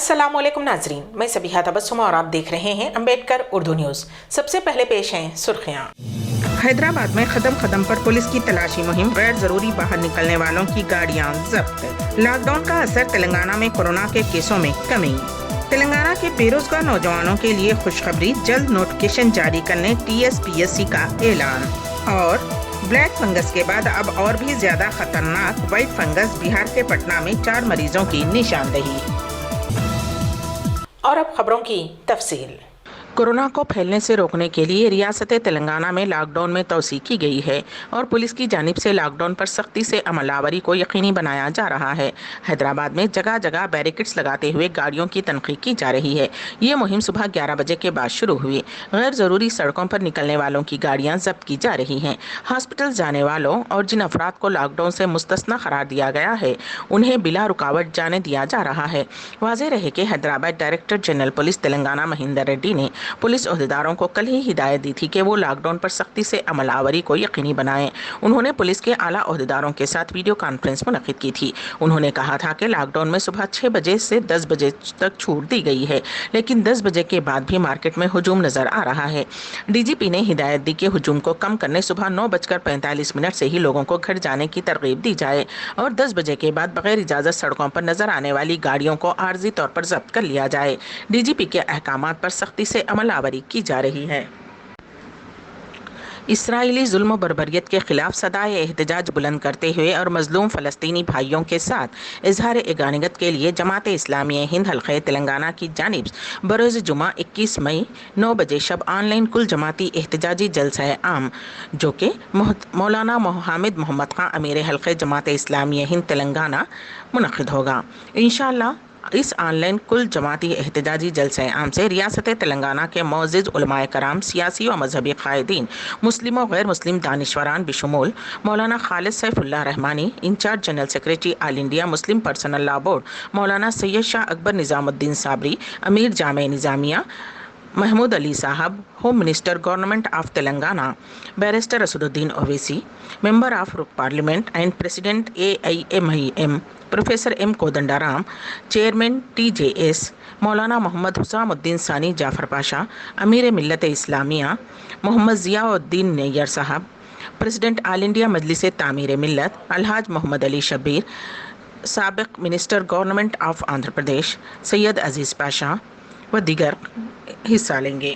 अस्सलाम वालेकुम नाजरीन, मैं सबिहा तबस्सुम और आप देख रहे हैं अम्बेडकर उर्दू न्यूज़। सबसे पहले पेश हैं सुर्खियाँ। हैदराबाद में कदम कदम पर पुलिस की तलाशी मुहिम, गैर जरूरी बाहर निकलने वालों की गाड़ियां जब्त। लॉकडाउन का असर, तेलंगाना में कोरोना के केसों में कमी। तेलंगाना के बेरोजगार नौजवानों के लिए खुशखबरी, जल्द नोटिफिकेशन जारी करने TSPSC का ऐलान। और ब्लैक फंगस के बाद अब और भी ज्यादा खतरनाक व्हाइट फंगस, बिहार के पटना में 4 मरीजों की निशानदेही। और अब खबरों की तफसील। कोरोना को फैलने से रोकने के लिए रियासत तेलंगाना में लॉकडाउन में तोसी की गई है और पुलिस की जानिब से लॉकडाउन पर सख्ती से अमलावरी को यकीनी बनाया जा रहा है। हैदराबाद में जगह जगह बैरिकेड्स लगाते हुए गाड़ियों की तनखीद की जा रही है। ये मुहिम सुबह 11 बजे के बाद शुरू हुई। गैर जरूरी सड़कों पर निकलने वालों की गाड़ियां जब्त की जा रही हैं। हॉस्पिटल जाने वालों और जिन अफराद को लॉकडाउन से मुस्तस्ना करार दिया गया है, उन्हें बिला रुकावट जाने दिया जा रहा है। वाज़ेह रहे कि Hyderabad director general police Telangana Mahender Reddy ने पुलिस अहदेदारों को कल ही हिदायत दी थी कि वो लॉकडाउन पर सख्ती से अमलावरी को यकीनी बनाएं। उन्होंने पुलिस के आला अहदेदारों के साथ वीडियो कॉन्फ्रेंस मुनक्किद की थी। उन्होंने कहा था कि लॉकडाउन में सुबह 6 बजे से 10 बजे तक छूट दी गई है, लेकिन 10 बजे के बाद भी मार्केट में हुजूम नजर आ रहा है। DGP ने हिदायत दी कि हुजूम को कम करने सुबह 9:45 से ही लोगों को घर जाने की तरगीब दी जाए और 10 बजे के बाद बगैर इजाजत सड़कों पर नजर आने वाली गाड़ियों को आर्जी तौर पर जब्त कर लिया जाए। DGP के अहकामात पर सख्ती से अमलावरी की जा रही है। इसराइली जुल्म बर्बरियत के खिलाफ सदाए एहतजाज बुलंद करते हुए और मजलूम फ़लस्तीनी भाइयों के साथ इजहार एगानिगत के लिए जमात इस्लामी हिंद हल्क़े तेलंगाना की जानिब बरोज़ जुमा 21 मई 9 बजे शब ऑनलाइन कुल जमाती एहतजाजी जलसा आम, जो कि मौलाना हामिद मोहम्मद खां अमीर हल्क़े जमात इस्लामी हिंद तेलंगाना मुनक़िद होगा। इंशाअल्लाह इस ऑनलाइन कुल जमाती एहतजाजी जलसा आम से रियासत तेलंगाना के मोअज़्ज़िज़ उलमाए कराम, सियासी व मजहबी कायदीन, मुस्लिम व गैर मुस्लिम दानिशवरान बिशुमूल मौलाना Khalid Saifullah Rahmani, in charge general secretary All India Muslim Personal Law Board मौलाना सैयद शाह अकबर निज़ामुद्दीन साबरी, अमीर जामे निज़ामिया महमूद अली साहब, home minister government of Telangana barrister Asaduddin Owaisi, member of parliament and president AIMIM professor M Kodandaram, chairman TJS मौलाना मोहम्मद हुसामुद्दीन सानी जाफर पाशा, अमीर मिल्लत इस्लामिया मोहम्मद ज़ियाउद्दीन नैयर साहब, प्रेसिडेंट ऑल इंडिया मजलिस तामीर मिल्लत अलहाज मोहम्मद अली शब्बीर, साबिक minister government of Andhra Pradesh Syed अजीज़ पाशा व दीगर हिस्सा लेंगे।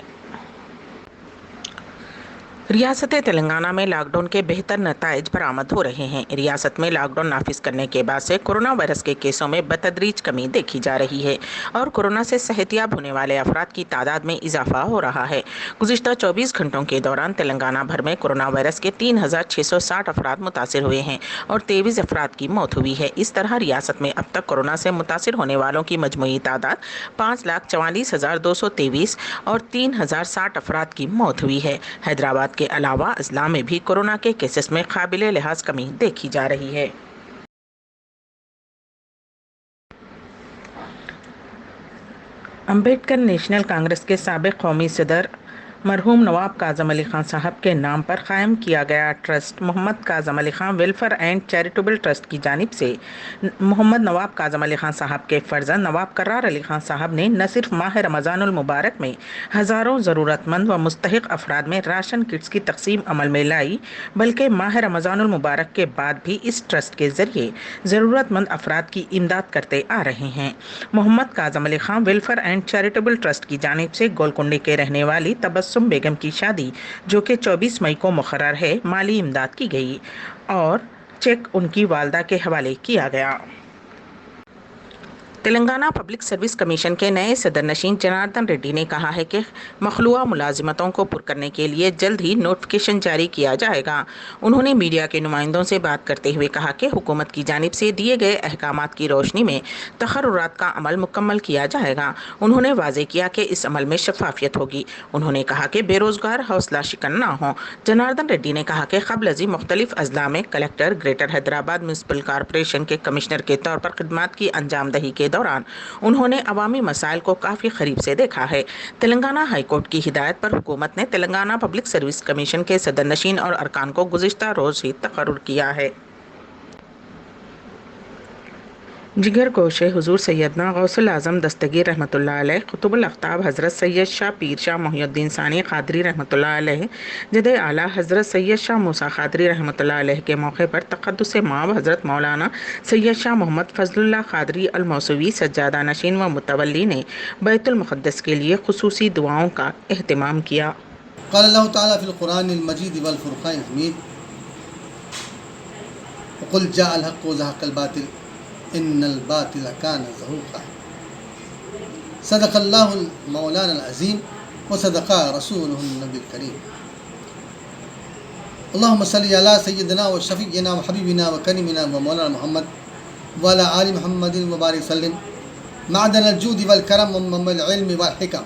रियासत तेलंगाना में लॉकडाउन के बेहतर नताइज बरामद हो रहे हैं। रियासत में लॉकडाउन नाफिज करने के बाद से कोरोना वायरस के केसों में बतदरीज कमी देखी जा रही है और कोरोना से सेहतियाब होने वाले अफराद की तादाद में इजाफा हो रहा है। गुज़िश्ता 24 घंटों के दौरान तेलंगाना भर में कोरोना वायरस के 3660 अफराद मुतासिर हुए हैं और 23 अफराद की मौत हुई है। इस तरह रियासत में अब तक कोरोना से मुतासिर होने वालों की मजमूई तादाद 5,44,223 और 3,060 अफराद की मौत हुई है। हैदराबाद के अलावा अजला में भी कोरोना के केसेस में काबिले लिहाज कमी देखी जा रही है। अम्बेडकर नेशनल कांग्रेस के साबिक कौमी सदर मरहूम नवाब काज़म अली खां साहब के नाम पर कायम किया गया trust Mohammad Kazim Ali Khan welfare and charitable trust की जानिब से मोहम्मद नवाब काज़म अली खां साहब के फर्जंद नवाब करार अली खां साहब ने न सिर्फ माह रमज़ानुल मुबारक में हज़ारों ज़रूरतमंद व मुस्तहिक अफराद में राशन किट्स की तकसीम अमल में लाई, बल्कि माह रमज़ानुल मुबारक के बाद भी इस ट्रस्ट के ज़रिए ज़रूरतमंद अफराद की इमदाद करते आ रहे हैं। Mohammad Kazim Ali Khan welfare and charitable trust की जानिब से गोलकुंडी के रहने वाली तबस्सुम बेगम की शादी, जो कि 24 मई को मुकर्रर है, माली इमदाद की गई और चेक उनकी वालदा के हवाले किया गया। तेलंगाना पब्लिक सर्विस कमीशन के नए सदर नशीन जनार्दन रेड्डी ने कहा है कि मखलूआ मुलाजिमतों को पुर करने के लिए जल्द ही नोटिफिकेशन जारी किया जाएगा। उन्होंने मीडिया के नुमाइंदों से बात करते हुए कहा कि हुकूमत की जानिब से दिए गए अहकामात की रोशनी में तखर्रुरात का अमल मुकम्मल किया जाएगा। उन्होंने वाज़ेह किया कि इस अमल में शफाफियत होगी। उन्होंने कहा कि बेरोजगार हौसला शिकन न हो। जनार्दन रेड्डी ने कहा कि क़ब्ल अज़ी मुख्तलिफ अजला में collector, greater Hyderabad municipal corporation के कमिश्नर के तौर पर खिदमात की अंजामदही के दौरान उन्होंने अवामी मसाइल को काफ़ी करीब से देखा है। तेलंगाना हाई कोर्ट की हिदायत पर हुकूमत ने तेलंगाना पब्लिक सर्विस कमीशन के सदर नशीन और अरकान को गुज़िश्ता रोज़ ही तकर्रुर किया है। जिगर गोशे हुजूर सैयदना गौसुल आज़म दस्तगीर रहमतुल्लाह अलैह कुतुबुल अख्ताब हज़रत सैयद शाह पीर शाह मोहिउद्दीन सानी क़ादरी रहमतुल्लाह अलैह जद आला हज़रत सैयद शाह मूसा क़ादरी रहमतुल्लाह अलैह के मौके पर तक़द्दुस माब हज़रत मौलाना सैयद शाह मोहम्मद फ़ज़लुल्लाह क़ादरी अल मौसूवी सज्जादा नशीन व मुतवल्ली ने बैतुल मुक़द्दस के लिए ख़ुसूसी दुआओं का एहतमाम किया। क़ाल अल्लाहु तआला फ़िल क़ुरानिल मजीद वल फ़ुरक़ानिल हमीद क़ुल जाअल हक़्क़ु व ज़हक़ल बातिल इन्नल बातिल कान ज़हूक़ा। सदक़ल्लाहुल मौलानाल अज़ीम व सदक़ा रसूलुहुन नबील करीम। अल्लाहुम्मा सल्लि अला सय्यिदिना व शफ़ीइना व हबीबिना व करीमिना व मौलाना मुहम्मद व अला आलि मुहम्मदिन व बारिक सल्लिम मअदनल जूदि वल करम व मम्मल इल्मि वल हिकम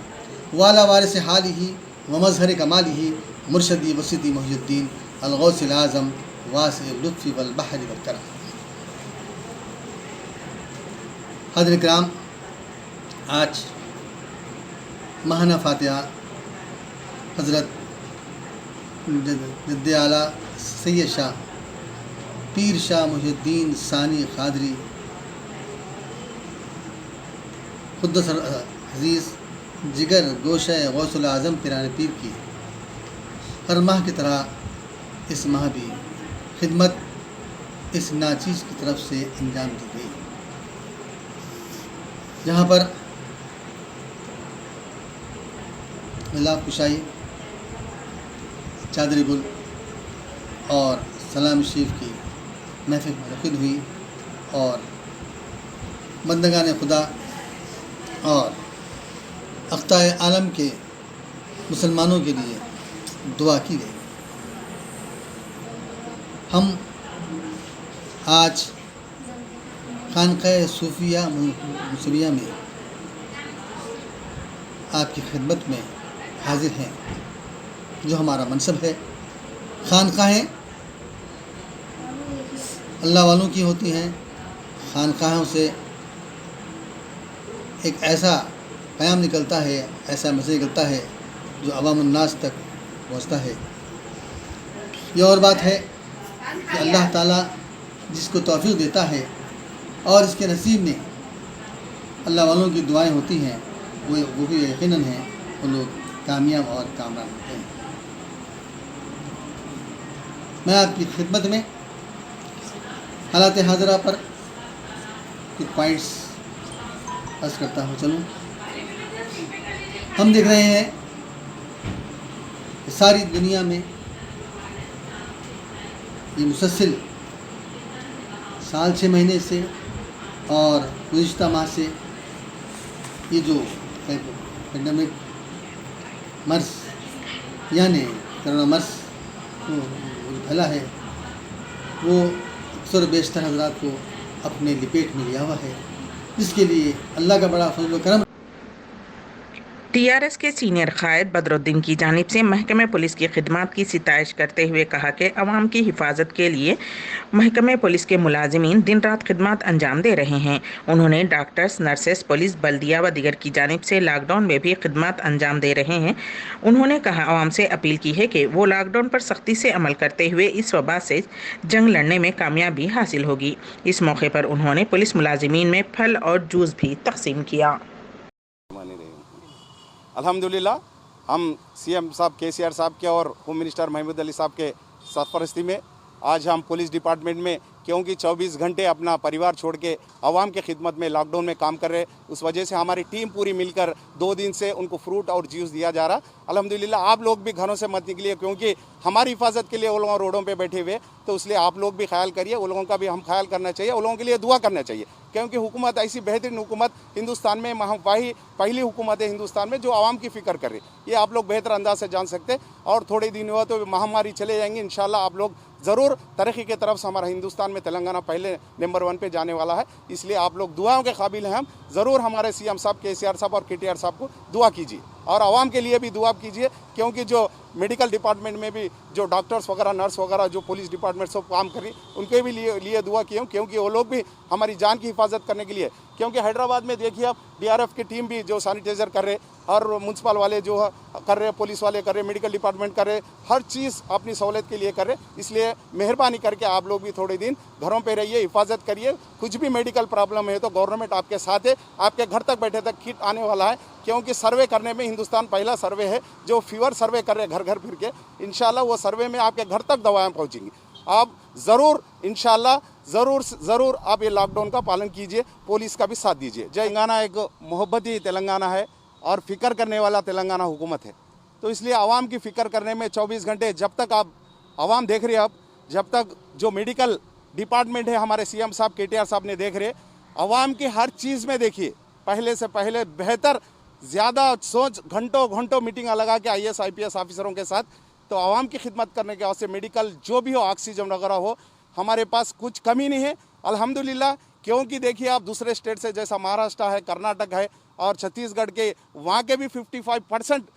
व अला वारिस हालिही व मज़हर कमालिही मुर्शदी व सिद्दी मुहिउद्दीन अल गौसिल आज़म वासिअल लुत्फ़ि वल बहरि वल करम। हाज़िरीन किराम, आज महाना फातिहा हज़रत जद्दे आला सैयद शाह पीर शाह मोहिउद्दीन सानी क़ादरी क़ुद्दस अज़ीज़ जिगर गोशे गौसुल आज़म पिराने पीर की हर माह की तरह इस माह भी खिदमत इस नाचीज़ की तरफ से अंजाम दी गई, जहाँ पर मिलाद कुशाई, चादर गुल और सलाम शरीफ की महफिल मुनक़िद हुई और बंदगान खुदा और अख्ताए आलम के मुसलमानों के लिए दुआ की गई। हम आज खानक़ाह सूफिया मुसविया में आपकी खिदमत में हाजिर हैं। जो हमारा मनसब है, खानक़ाहें अल्लाह वालों की होती हैं। खानक़ाहों से एक ऐसा पैगाम निकलता है, ऐसा मैसेज निकलता है जो अवामुन्नास तक पहुँचता है। ये और बात है कि अल्लाह ताला जिसको तौफ़ीक़ देता है और इसके नसीब में अल्लाह वालों की दुआएं होती हैं, वो भी यकीनन हैं, वो लोग कामयाब और कामयाब होते हैं। मैं आपकी खिदमत में हालात हाज़िरा पर कुछ पॉइंट्स अर्ज़ करता हूँ। चलूँ, हम देख रहे हैं कि सारी दुनिया में ये मुसलसल साल 6 महीने से और गुज़िश्ता माह से ये जो पेंडेमिक मर्स यानी कोरोना मर्स जो फैला है, वो अक्सर बेशतर हज़रात को अपने लपेट में लिया हुआ है, जिसके लिए अल्लाह का बड़ा फज़ल व करम। TRS के सीनियर कायद बदरुद्दीन की जानिब से महकमे पुलिस की खिदमत की सिताइश करते हुए कहा कि अवाम की हिफाजत के लिए महकमे पुलिस के मुलाजिमीन दिन रात खिदमत अंजाम दे रहे हैं। उन्होंने डॉक्टर्स, नर्सेस, पुलिस, बल्दिया व दीगर की जानिब से लॉकडाउन में भी खिदमत अंजाम दे रहे हैं। उन्होंने कहा अवाम से अपील की है कि वो लॉकडाउन पर सख्ती से अमल करते हुए इस वबा से जंग लड़ने में कामयाबी हासिल होगी। इस मौके पर उन्होंने पुलिस मुलाजिमीन में फल और जूस भी तकसीम किया। अल्हम्दुलिल्लाह, हम CM साहब KCR साहब के और होम मिनिस्टर महमूद अली साहब के सरपरस्ती में आज हम पुलिस डिपार्टमेंट में, क्योंकि 24 घंटे अपना परिवार छोड़ के आवाम के खिदमत में लॉकडाउन में काम कर रहे, उस वजह से हमारी टीम पूरी मिलकर 2 दिन से उनको फ्रूट और जूस दिया जा रहा। अल्हम्दुलिल्लाह, आप लोग भी घरों से मत निकलिए, क्योंकि हमारी हिफाजत के लिए वो लोग रोडों पे बैठे हुए, तो इसलिए आप लोग भी ख्याल करिए, वो लोगों का भी हम ख्याल करना चाहिए, वो लोगों के लिए दुआ करना चाहिए, क्योंकि हुकूमत ऐसी बेहतरीन हुकूमत हिंदुस्तान में पहली हुकूमत है हिंदुस्तान में जो आवाम की फ़िक्र कर रही, ये आप लोग बेहतर अंदाज से जान सकते। और थोड़े दिन हुआ तो महामारी चले जाएंगी, इंशाल्लाह आप लोग ज़रूर तरक्की के तरफ से, हमारा हिंदुस्तान में तेलंगाना पहले नंबर 1 पे जाने वाला है, इसलिए आप लोग दुआओं के काबिल हैं। हम ज़रूर हमारे CM साहब KCR साहब और KTR साहब को दुआ कीजिए اور عوام کے لیے بھی دعا کیجیے، کیونکہ جو میڈیکل ڈپارٹمنٹ میں بھی جو ڈاکٹرز وغیرہ نرس وغیرہ جو پولیس ڈپارٹمنٹ سب کام کری، ان کے بھی لیے دعا کی ہوں، کیونکہ وہ لوگ بھی ہماری جان کی حفاظت کرنے کے لیے، کیونکہ حیدرآباد میں دیکھیے اب DRF کی ٹیم بھی جو سینیٹائزر کر رہے، ہر میونسپل والے جو کر رہے، پولیس والے کر رہے، میڈیکل ڈپارٹمنٹ کر رہے، ہر چیز اپنی سہولت کے لیے کر رہے. اس لیے مہربانی کر کے آپ لوگ بھی تھوڑے دن گھروں پہ رہیے، حفاظت کریے. کچھ بھی میڈیکل پرابلم ہے تو گورنمنٹ آپ کے ساتھ ہے، آپ کے گھر تک بیٹھے تک کٹ آنے والا ہے، کیونکہ سروے کرنے میں ہندوستان پہلا سروے ہے جو فیور سروے کر رہے گھر گھر پھر کے. انشاءاللہ وہ سروے میں آپ کے گھر تک دوائیں پہنچیں گی. آپ ضرور انشاءاللہ ضرور آپ یہ لاک ڈاؤن کا پالن کیجئے، پولیس کا بھی ساتھ دیجئے. تلنگانہ ایک محبتی تلنگانہ ہے اور فکر کرنے والا تلنگانہ حکومت ہے، تو اس لیے عوام کی فکر کرنے میں 24 گھنٹے جب تک آپ عوام دیکھ رہے ہیں، اب جب تک جو میڈیکل ڈپارٹمنٹ ہے ہمارے CM صاحب KTR صاحب نے دیکھ رہے، عوام کی ہر چیز میں دیکھیے پہلے سے پہلے بہتر زیادہ سوچ گھنٹوں میٹنگ لگا کے IAS IPS آفیسروں کے ساتھ، تو عوام کی خدمت کرنے کے واسطے میڈیکل جو بھی ہو، آکسیجن وغیرہ ہو، ہمارے پاس کچھ کمی نہیں ہے الحمدللہ. کیونکہ دیکھیے آپ دوسرے اسٹیٹ سے جیسا مہاراشٹر ہے، کرناٹک ہے اور چھتیس گڑھ کے، وہاں کے بھی 55%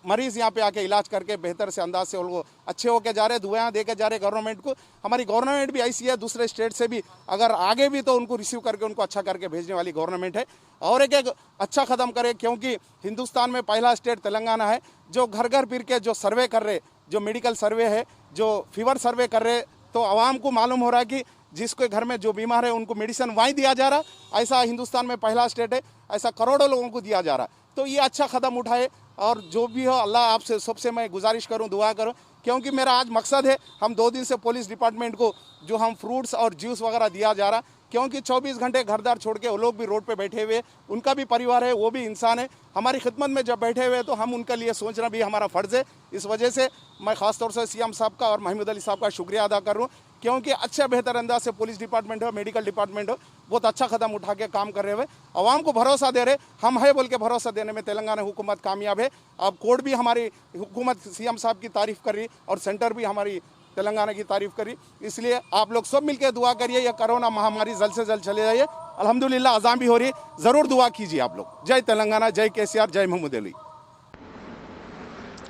مریض یہاں پہ آ کے علاج کر کے بہتر سے انداز سے ان کو اچھے ہو کے جا رہے، دعائیں دے کے جا رہے گورنمنٹ کو. ہماری گورنمنٹ بھی ایسی ہے، دوسرے اسٹیٹ سے بھی اگر آگے بھی تو ان کو ریسیو کر کے ان کو اچھا کر کے بھیجنے والی گورنمنٹ ہے. اور ایک اچھا قدم کرے، کیونکہ ہندوستان میں پہلا اسٹیٹ تلنگانہ ہے جو گھر گھر پھر کے جو سروے کر رہے، جو میڈیکل سروے ہے، جو فیور سروے کر رہے، تو عوام کو معلوم ہو رہا ہے کہ جس کے گھر میں جو بیمار ہے ان کو میڈیسن وہیں دیا جا رہا. ایسا ہندوستان میں پہلا اسٹیٹ ہے، ایسا کروڑوں لوگوں کو دیا جا رہا. تو یہ اچھا قدم اٹھائے، اور جو بھی ہو اللہ آپ سے سب سے میں گزارش کروں، دعا کروں، کیونکہ میرا آج مقصد ہے، ہم 2 دن سے پولیس ڈپارٹمنٹ کو جو ہم فروٹس اور جوس وغیرہ دیا جا رہا، کیونکہ 24 گھنٹے گھر دار چھوڑ کے وہ لوگ بھی روڈ پہ بیٹھے ہوئے، ان کا بھی پریوار ہے، وہ بھی انسان ہے، ہماری خدمت میں جب بیٹھے ہوئے تو ہم ان کے لیے سوچنا بھی ہمارا فرض ہے. اس وجہ سے میں خاص طور سے CM صاحب کا اور محمود علی صاحب کا شکریہ ادا کر رہا ہوں، کیونکہ اچھا بہتر انداز سے پولیس ڈپارٹمنٹ ہو، میڈیکل ڈپارٹمنٹ ہو، بہت اچھا قدم اٹھا کے کام کر رہے ہوئے عوام کو بھروسہ دے رہے. ہم ہے بول کے بھروسہ دینے میں تلنگانہ حکومت کامیاب ہے. اب کوڈ بھی ہماری حکومت CM صاحب کی تعریف کر رہی اور سینٹر بھی ہماری تلنگانہ کی تعریف کری. اس لیے آپ لوگ سب مل کے دعا کریے، یہ کرونا مہاماری جلد سے جلد چلے جائیے. الحمدللہ اذان بھی ہو رہی، ضرور دعا کیجیے آپ لوگ. جے تلنگانہ، جے KCR، جے محمود علی.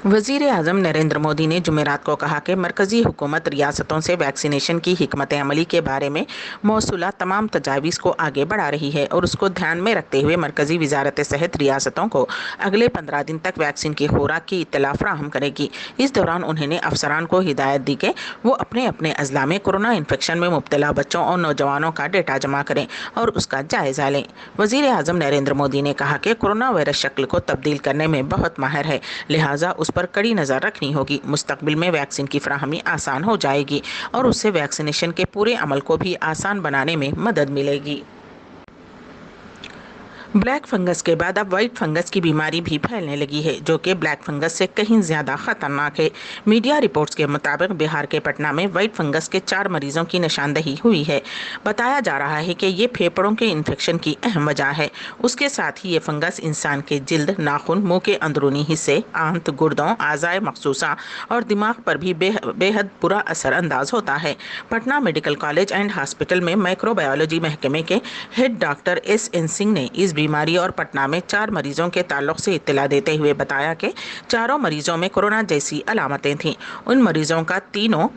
وزیر اعظم نریندر مودی نے جمعرات کو کہا کہ مرکزی حکومت ریاستوں سے ویکسینیشن کی حکمت عملی کے بارے میں موصولہ تمام تجاویز کو آگے بڑھا رہی ہے اور اس کو دھیان میں رکھتے ہوئے مرکزی وزارت صحت ریاستوں کو اگلے 15 دن تک ویکسین کی خوراک کی اطلاع فراہم کرے گی. اس دوران انہوں نے افسران کو ہدایت دی کہ وہ اپنے اضلاع میں کورونا انفیکشن میں مبتلا بچوں اور نوجوانوں کا ڈیٹا جمع کریں اور اس کا جائزہ لیں. وزیر اعظم نریندر مودی نے کہا کہ کورونا وائرس شکل کو تبدیل کرنے میں بہت ماہر ہے، لہٰذا اس پر کڑی نظر رکھنی ہوگی. مستقبل میں ویکسین کی فراہمی آسان ہو جائے گی اور اس سے ویکسینیشن کے پورے عمل کو بھی آسان بنانے میں مدد ملے گی. بلیک فنگس کے بعد اب وائٹ فنگس کی بیماری بھی پھیلنے لگی ہے، جو کہ بلیک فنگس سے کہیں زیادہ خطرناک ہے. میڈیا رپورٹس کے مطابق بہار کے پٹنہ میں وائٹ فنگس کے 4 مریضوں کی نشاندہی ہوئی ہے. بتایا جا رہا ہے کہ یہ پھیپھڑوں کے انفیکشن کی اہم وجہ ہے. اس کے ساتھ ہی یہ فنگس انسان کے جلد، ناخن، منہ کے اندرونی حصے، آنت، گردوں، اعضائے مخصوصہ اور دماغ پر بھی بے حد برا اثر انداز ہوتا ہے. Patna medical college and hospital میں مائکرو بایولوجی محکمے کے ہیڈ ڈاکٹر SN سنگھ نے اس بیماری اور پٹنہ میں 4 مریضوں کے تعلق سے اطلاع دیتے ہوئے بتایا کہ چاروں مریضوں میں کورونا جیسی علامتیں تھیں. ان مریضوں کا تینوں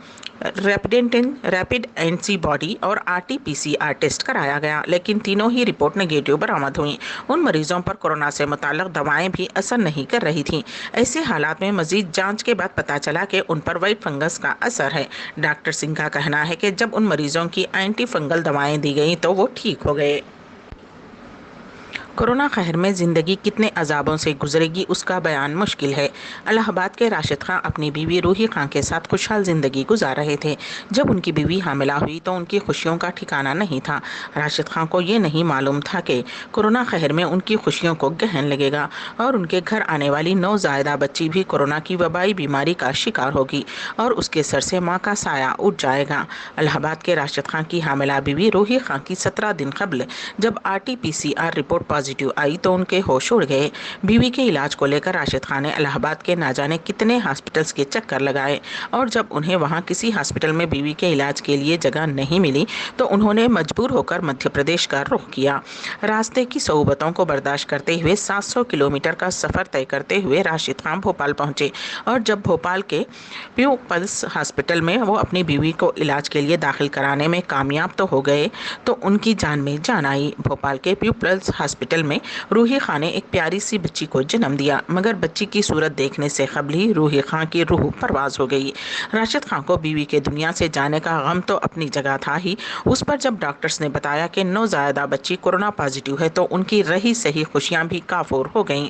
ریپڈ اینٹی باڈی اور RT-PCR ٹیسٹ کرایا گیا، لیکن تینوں ہی رپورٹ نگیٹو برآمد ہوئیں. ان مریضوں پر کورونا سے متعلق دوائیں بھی اثر نہیں کر رہی تھیں. ایسے حالات میں مزید جانچ کے بعد پتہ چلا کہ ان پر وائٹ فنگس کا اثر ہے. ڈاکٹر سنگھ کا کہنا ہے کہ جب ان مریضوں کی اینٹی فنگل دوائیں دی گئیں تو وہ ٹھیک ہو گئے. کورونا قہر میں زندگی کتنے عذابوں سے گزرے گی اس کا بیان مشکل ہے. الہ آباد کے راشد خان اپنی بیوی روحی خان کے ساتھ خوشحال زندگی گزار رہے تھے. جب ان کی بیوی حاملہ ہوئی تو ان کی خوشیوں کا ٹھکانہ نہیں تھا. راشد خان کو یہ نہیں معلوم تھا کہ کورونا قہر میں ان کی خوشیوں کو گہن لگے گا اور ان کے گھر آنے والی نوزائیدہ بچی بھی کورونا کی وبائی بیماری کا شکار ہوگی اور اس کے سر سے ماں کا سایہ اٹھ جائے گا. الہ آباد کے راشد خان کی حاملہ بیوی روحی خان کی 17 دن قبل جب RT-PCR رپورٹ पॉजिटिव आई तो उनके होश उड़ गए। बीवी के इलाज को लेकर राशिद खान ने इलाहाबाद के ना जाने कितने हॉस्पिटल्स के चक्कर लगाए और जब उन्हें वहां किसी हॉस्पिटल में बीवी के इलाज के लिए जगह नहीं मिली तो उन्होंने मजबूर होकर मध्य प्रदेश का रुख किया। रास्ते की सोबतों को बर्दाश्त करते हुए 700 किलोमीटर का सफर तय करते हुए राशिद खान भोपाल पहुंचे और जब भोपाल के पीपल्स हॉस्पिटल में वो अपनी बीवी को इलाज के लिए दाखिल कराने में कामयाब तो हो गए तो उनकी जान में जान आई। भोपाल के पीपल्स हॉस्पिटल में रूही खान ने एक प्यारी सी बच्ची को जन्म दिया, मगर बच्ची की सूरत देखने से कबल ही रूही खान की रूह परवाज हो गई। राशिद खान को बीवी के दुनिया से जाने का गम तो अपनी जगह था ही, उस पर जब डॉक्टर्स ने बताया कि नौज़ायदा बच्ची कोरोना पॉजिटिव है तो उनकी रही सही खुशियां भी काफूर हो गईं।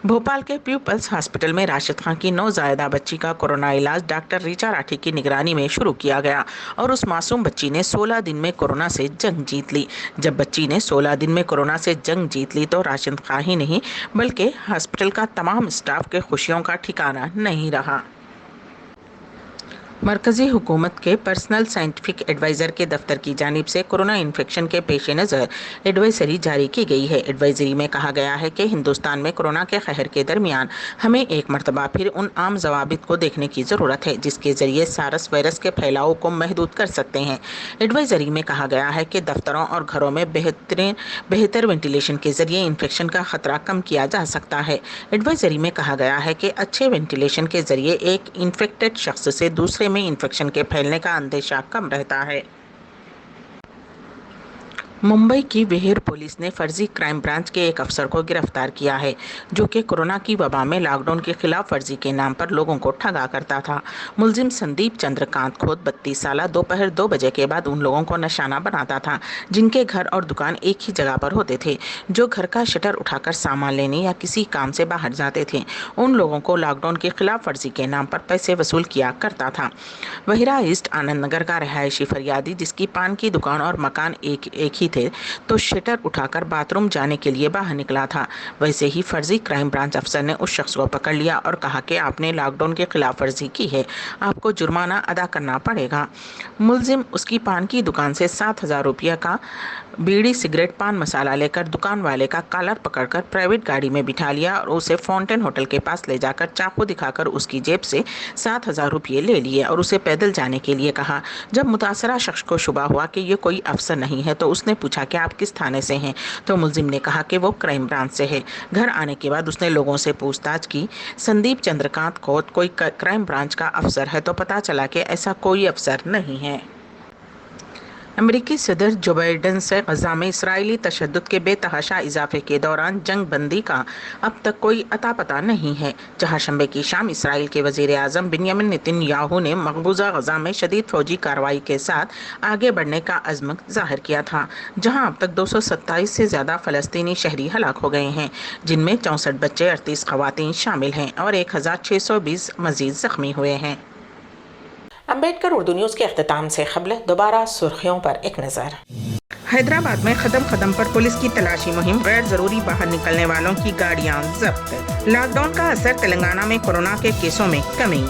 भोपाल के पीपल्स हॉस्पिटल में राशिद खान की नौज़ायदा बच्ची का कोरोना इलाज डॉक्टर रीचा राठी की निगरानी में शुरू किया गया और उस मासूम बच्ची ने 16 दिन में कोरोना से जंग जीत ली। जब बच्ची ने 16 दिन में कोरोना से जंग जीत ली तो राशिद खान ही नहीं बल्कि हॉस्पिटल का तमाम स्टाफ के खुशियों का ठिकाना नहीं रहा। मरकज़ी हुकूमत के पर्सनल साइंटिफिक एडवाइज़र के दफ्तर की जानिब से कोरोना इन्फेक्शन के पेश नज़र एडवाइजरी जारी की गई है। एडवाइजरी में कहा गया है कि हिंदुस्तान में कोरोना के कहर के दरमियान हमें एक मरतबा फिर उन आम ज़वाबित को देखने की ज़रूरत है जिसके ज़रिए सारस वायरस के फैलाव को महदूद कर सकते हैं। एडवाइजरी में कहा गया है कि दफ्तरों और घरों में बेहतर वेंटिलेशन के ज़रिए इन्फेक्शन का ख़तरा कम किया जा सकता है। एडवाइजरी में कहा गया है कि अच्छे वेंटिलेशन के ज़रिए एक इन्फेक्टेड शख्स से दूसरे में इन्फेक्शन के फैलने का अंदेशा कम रहता है। मुंबई की वेहर पुलिस ने फर्जी क्राइम ब्रांच के एक अफसर को गिरफ्तार किया है जो कि कोरोना की वबा में लॉकडाउन की खिलाफ वर्जी के नाम पर लोगों को ठगा करता था। मुलजिम संदीप चंद्रकांत खोत 32 साल दोपहर 2 बजे के बाद उन लोगों को निशाना बनाता था जिनके घर और दुकान एक ही जगह पर होते थे, जो घर का शटर उठाकर सामान लेने या किसी काम से बाहर जाते थे। उन लोगों को लॉकडाउन की खिलाफ वर्जी के नाम पर पैसे वसूल किया करता था। वहीरा ईस्ट आनंद नगर का रहायशी फरियादी जिसकी पान की दुकान और मकान एक ही थे तो शटर उठाकर बाथरूम जाने के लिए बाहर निकला था। वैसे ही फर्जी क्राइम ब्रांच अफसर ने उस शख्स को पकड़ लिया और कहा कि आपने लॉकडाउन की खिलाफ वर्जी की है, आपको जुर्माना अदा करना पड़ेगा। मुलजिम उसकी पान की दुकान से 7,000 रुपये का बीड़ी सिगरेट पान मसाला लेकर दुकान वाले का कॉलर पकड़कर प्राइवेट गाड़ी में बिठा लिया और उसे फाउंटेन होटल के पास ले जाकर चाकू दिखाकर उसकी जेब से 7,000 रुपये ले लिए और उसे पैदल जाने के लिए कहा। जब मुतासरा शख्स को शुबा हुआ कि ये कोई अफसर नहीं है तो उसने पूछा कि आप किस थाने से हैं, तो मुलजिम ने कहा कि वो क्राइम ब्रांच से है। घर आने के बाद उसने लोगों से पूछताछ की। संदीप चंद्रकांत खोत कोई क्राइम ब्रांच का अफसर है तो पता चला कि ऐसा कोई अफसर नहीं है। अमेरिकी सदर जो बाइडन से गजा में इसराइली तशद्दुद के बेतहाशा इजाफे के दौरान जंग बंदी का अब तक कोई अता पता नहीं है। जहां शंबे की शाम इसराइल के वजीर आज़म बिन्यामिन नेतन्याहू ने मकबूजा गजा में शदीद फौजी कार्रवाई के साथ आगे बढ़ने का अज़्म ज़ाहिर किया था, जहां अब तक 227 से ज़्यादा फ़लस्तीनी शहरी हलाक हो गए हैं, जिनमें 64 बच्चे 38 ख़वातीन शामिल हैं और 1,620 मज़ीद ज़ख्मी हुए हैं। अम्बेडकर उर्दू न्यूज़ के अख्तिताम से क़बल दोबारा सुर्खियों पर एक नज़र। हैदराबाद में कदम पर पुलिस की तलाशी मुहिम, गैर जरूरी बाहर निकलने वालों की गाड़ियां जब्त। लॉकडाउन का असर, तेलंगाना में कोरोना के केसों में कमी।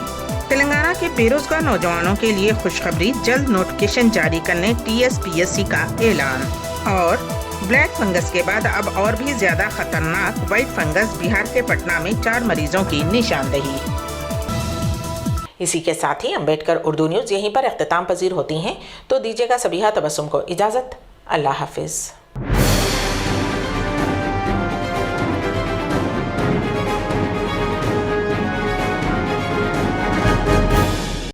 तेलंगाना के बेरोजगार नौजवानों के लिए खुशखबरी, जल्द नोटिफिकेशन जारी करने TSPSC का ऐलान। और ब्लैक फंगस के बाद अब और भी ज्यादा खतरनाक व्हाइट फंगस, बिहार के पटना में 4 मरीजों की निशानदेही। इसी के साथ ही अम्बेडकर उर्दू न्यूज़ यहीं पर इख्तिताम पजीर होती हैं, तो दीजिएगा सबीहा तबस्सुम को इजाज़त। अल्लाह हाफिज़।